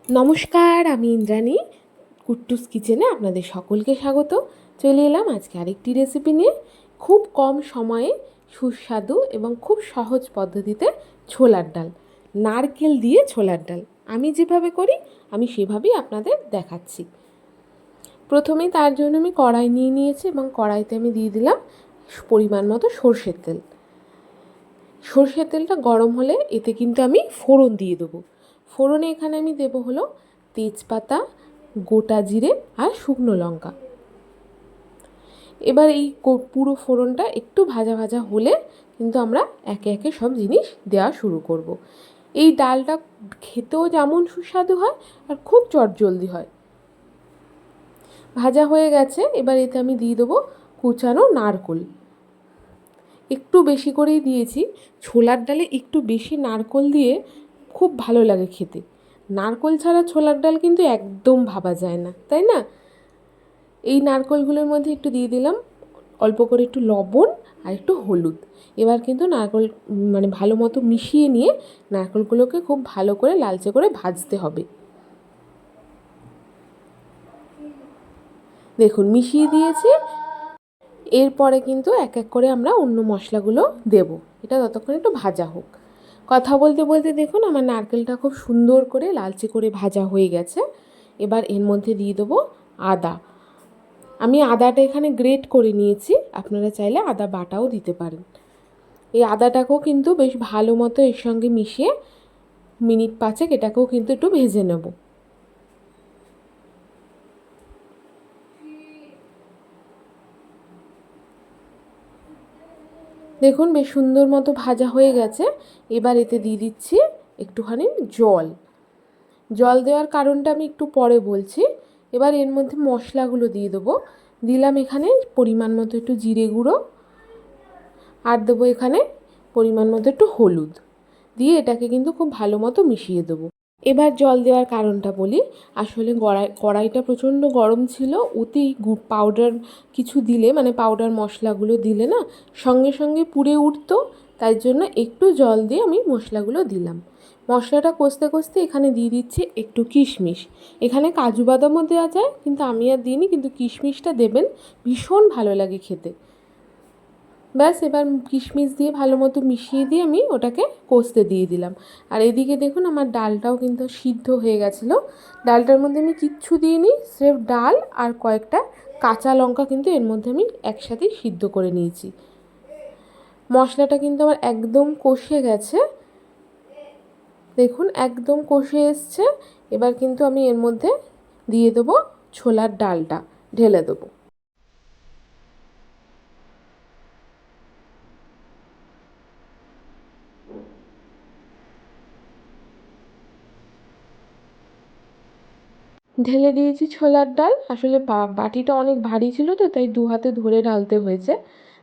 নমস্কার, আমি ইন্দ্রাণী। কুট্টুস কিচেনে আপনাদের সকলকে স্বাগত। চলে এলাম আজকে আরেকটি রেসিপি নিয়ে। খুব কম সময়ে সুস্বাদু এবং খুব সহজ পদ্ধতিতে ছোলার ডাল, নারকেল দিয়ে ছোলার ডাল আমি যেভাবে করি আমি সেভাবেই আপনাদের দেখাচ্ছি। প্রথমেই তার জন্য আমি কড়াই নিয়ে নিয়েছি এবং কড়াইতে আমি দিয়ে দিলাম পরিমাণ মতো সর্ষের তেল। সর্ষের তেলটা গরম হলে এতে কিন্তু আমি ফোড়ন দিয়ে দেবো। ফোড়নে এখানে আমি দেবো হলো তেজপাতা, গোটা জিরে আর শুকনো লঙ্কা। এবার এই পুরো ফোড়নটা একটু ভাজা ভাজা হলে কিন্তু আমরা একে একে সব জিনিস দেওয়া শুরু করব। এই ডালটা খেতেও যেমন সুস্বাদু হয় আর খুব চটজলদি হয়। ভাজা হয়ে গেছে, এবার এতে আমি দিয়ে দেবো কুচানো নারকেল। একটু বেশি করেই দিয়েছি। ছোলার ডালে একটু বেশি নারকেল দিয়ে খুব ভালো লাগে খেতে। নারকেল ছাড়া ছোলার ডাল কিন্তু একদম ভাবা যায় না, তাই না? এই নারকেলগুলোর মধ্যে একটু দিয়ে দিলাম অল্প করে একটু লবণ আর একটু হলুদ। এবার কিন্তু নারকেল ভালো মতো মিশিয়ে নিয়ে নারকেলগুলোকে খুব ভালো করে লালচে করে ভাজতে হবে। দেখুন মিশিয়ে দিয়েছি। এরপরে কিন্তু এক এক করে আমরা অন্য মশলাগুলো দেব। এটা ততক্ষণ একটু ভাজা হোক। কথা বলতে বলতে দেখুন আমার নারকেলটা খুব সুন্দর করে লালচে করে ভাজা হয়ে গেছে। এবার এর মধ্যে দিয়ে দেবো আদা। আমি আদাটা এখানে গ্রেট করে নিয়েছি, আপনারা চাইলে আদা বাটাও দিতে পারেন। এই আদাটাকেও কিন্তু বেশ ভালো মতো এর সঙ্গে মিশিয়ে মিনিট 5 এটাকেও কিন্তু একটু ভেজে নেব। দেখুন বেশ সুন্দর মতো ভাজা হয়ে গেছে। এবার এতে দিয়ে দিচ্ছি একটুখানি জল। জল দেওয়ার কারণটা আমি একটু পরে বলছি। এবার এর মধ্যে মশলাগুলো দিয়ে দেবো। দিলাম এখানে পরিমাণ মতো একটু জিরে গুঁড়ো, আর দেবো এখানে পরিমাণ মতো একটু হলুদ দিয়ে এটাকে কিন্তু খুব ভালো মতো মিশিয়ে দেবো। এবার জল দেওয়ার কারণটা বলি। আসলে কড়াইটা প্রচণ্ড গরম ছিল, ওতেই পাউডার কিছু দিলে পাউডার মশলাগুলো দিলে না সঙ্গে সঙ্গে পুড়ে উঠতো। তাই জন্য একটু জল দিয়ে আমি মশলাগুলো দিলাম। মশলাটা কষতে কষতে এখানে দিয়ে দিচ্ছি একটু কিশমিশ। এখানে কাজু বাদামও দেওয়া যায়, কিন্তু আমি আর দিইনি, কিন্তু কিশমিশটা দেবেন, ভীষণ ভালো লাগে খেতে। ব্যাস এবার কিশমিশ দিয়ে ভালো মতো মিশিয়ে দিয়ে আমি ওটাকে কষতে দিয়ে দিলাম। আর এদিকে দেখুন আমার ডালটাও কিন্তু সিদ্ধ হয়ে গেছিলো। ডালটার মধ্যে আমি কিচ্ছু দিইনি, স্রেফ ডাল আর কয়েকটা কাঁচা লঙ্কা কিন্তু এর মধ্যে আমি একসাথেই সিদ্ধ করে নিয়েছি। মশলাটা কিন্তু আমার একদম কষে গেছে, দেখুন একদম কষে এসছে। এবার কিন্তু আমি এর মধ্যে দিয়ে দেবো ছোলার ডালটা, ঢেলে দেবো। ঢেলে দিয়েছি ছোলার ডাল। আসলে বাটিটা অনেক ভারী ছিল তো, তাই দু হাতে ধরে ঢালতে হয়েছে,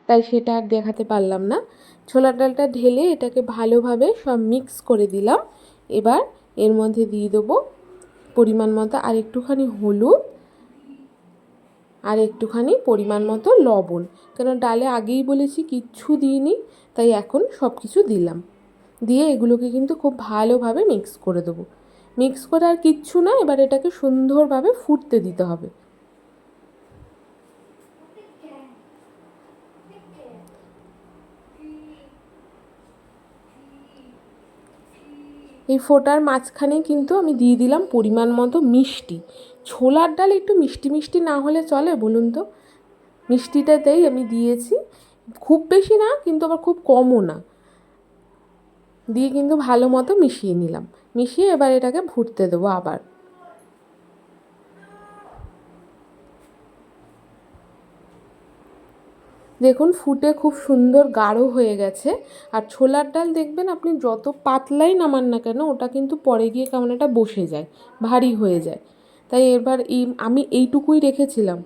তাই সেটা আর দেখাতে পারলাম না। ছোলার ডালটা ঢেলে এটাকে ভালোভাবে সব মিক্স করে দিলাম। এবার এর মধ্যে দিয়ে দেবো পরিমাণ মতো আর একটুখানি হলুদ আর একটুখানি পরিমাণ মতো লবণ। কেন ডালে আগেই বলেছি কিচ্ছু দিইনি, তাই এখন সব কিছু দিলাম। দিয়ে এগুলোকে কিন্তু খুব ভালোভাবে মিক্স করে দেবো। মিক্স করে আর কিচ্ছু না, এবার এটাকে সুন্দরভাবে ফুটতে দিতে হবে। এই ফোটার মাঝখানেই কিন্তু আমি দিয়ে দিলাম পরিমাণ মতো মিষ্টি। ছোলার ডাল একটু মিষ্টি মিষ্টি না হলে চলে বলুন তো? মিষ্টিটাতেই আমি দিয়েছি, খুব বেশি না কিন্তু আবার খুব কমও না। দিয়ে কিন্তু ভালো মতো মিশিয়ে নিলাম। মিশিয়ে এবার এটাকে ফুটতে দেবো আবার। দেখুন ফুটে খুব সুন্দর গাঢ় হয়ে গেছে। আর ছোলার ডাল দেখবেন আপনি যত পাতলাই নামান না কেন ওটা কিন্তু পরে গিয়ে কেমন একটা বসে যায়, ভারী হয়ে যায়। তাই এবার আমি এইটুকুই রেখেছিলাম।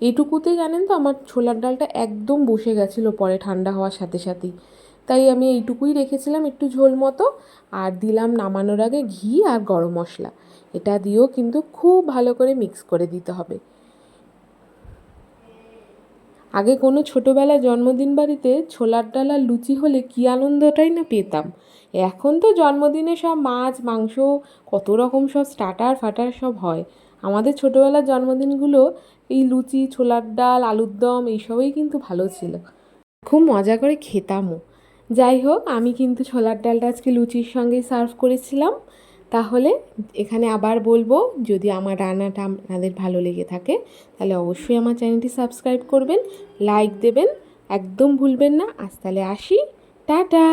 এইটুকুতে জানেন তো আমার ছোলার ডালটা একদম বসে গেছিলো পরে ঠান্ডা হওয়ার সাথে সাথেই। তাই আমি এইটুকুই রেখেছিলাম একটু ঝোল মতো। আর দিলাম নামানোর আগে ঘি আর গরম মশলা। এটা দিয়েও কিন্তু খুব ভালো করে মিক্স করে দিতে হবে। আগে কোনো ছোটোবেলায় জন্মদিন বাড়িতে ছোলার ডাল আর লুচি হলে কী আনন্দটাই না পেতাম। এখন তো জন্মদিনে সব মাছ মাংস কত রকম সব স্টার্টার ফাটার সব হয়। আমাদের ছোটোবেলার জন্মদিনগুলো এই লুচি ছোলার ডাল আলুর দম এইসবই কিন্তু ভালো ছিল, খুব মজা করে খেতামও। যাই হোক, আমি কিন্তু ছোলার ডালটা আজকে লুচির সঙ্গে সার্ভ করেছিলাম। তাহলে এখানে আবার বলবো, যদি আমার রান্নাটা আপনাদের ভালো লেগে থাকে তাহলে অবশ্যই আমার চ্যানেলটি সাবস্ক্রাইব করবেন, লাইক দেবেন, একদম ভুলবেন না। আজ তাহলে আসি, টাটা।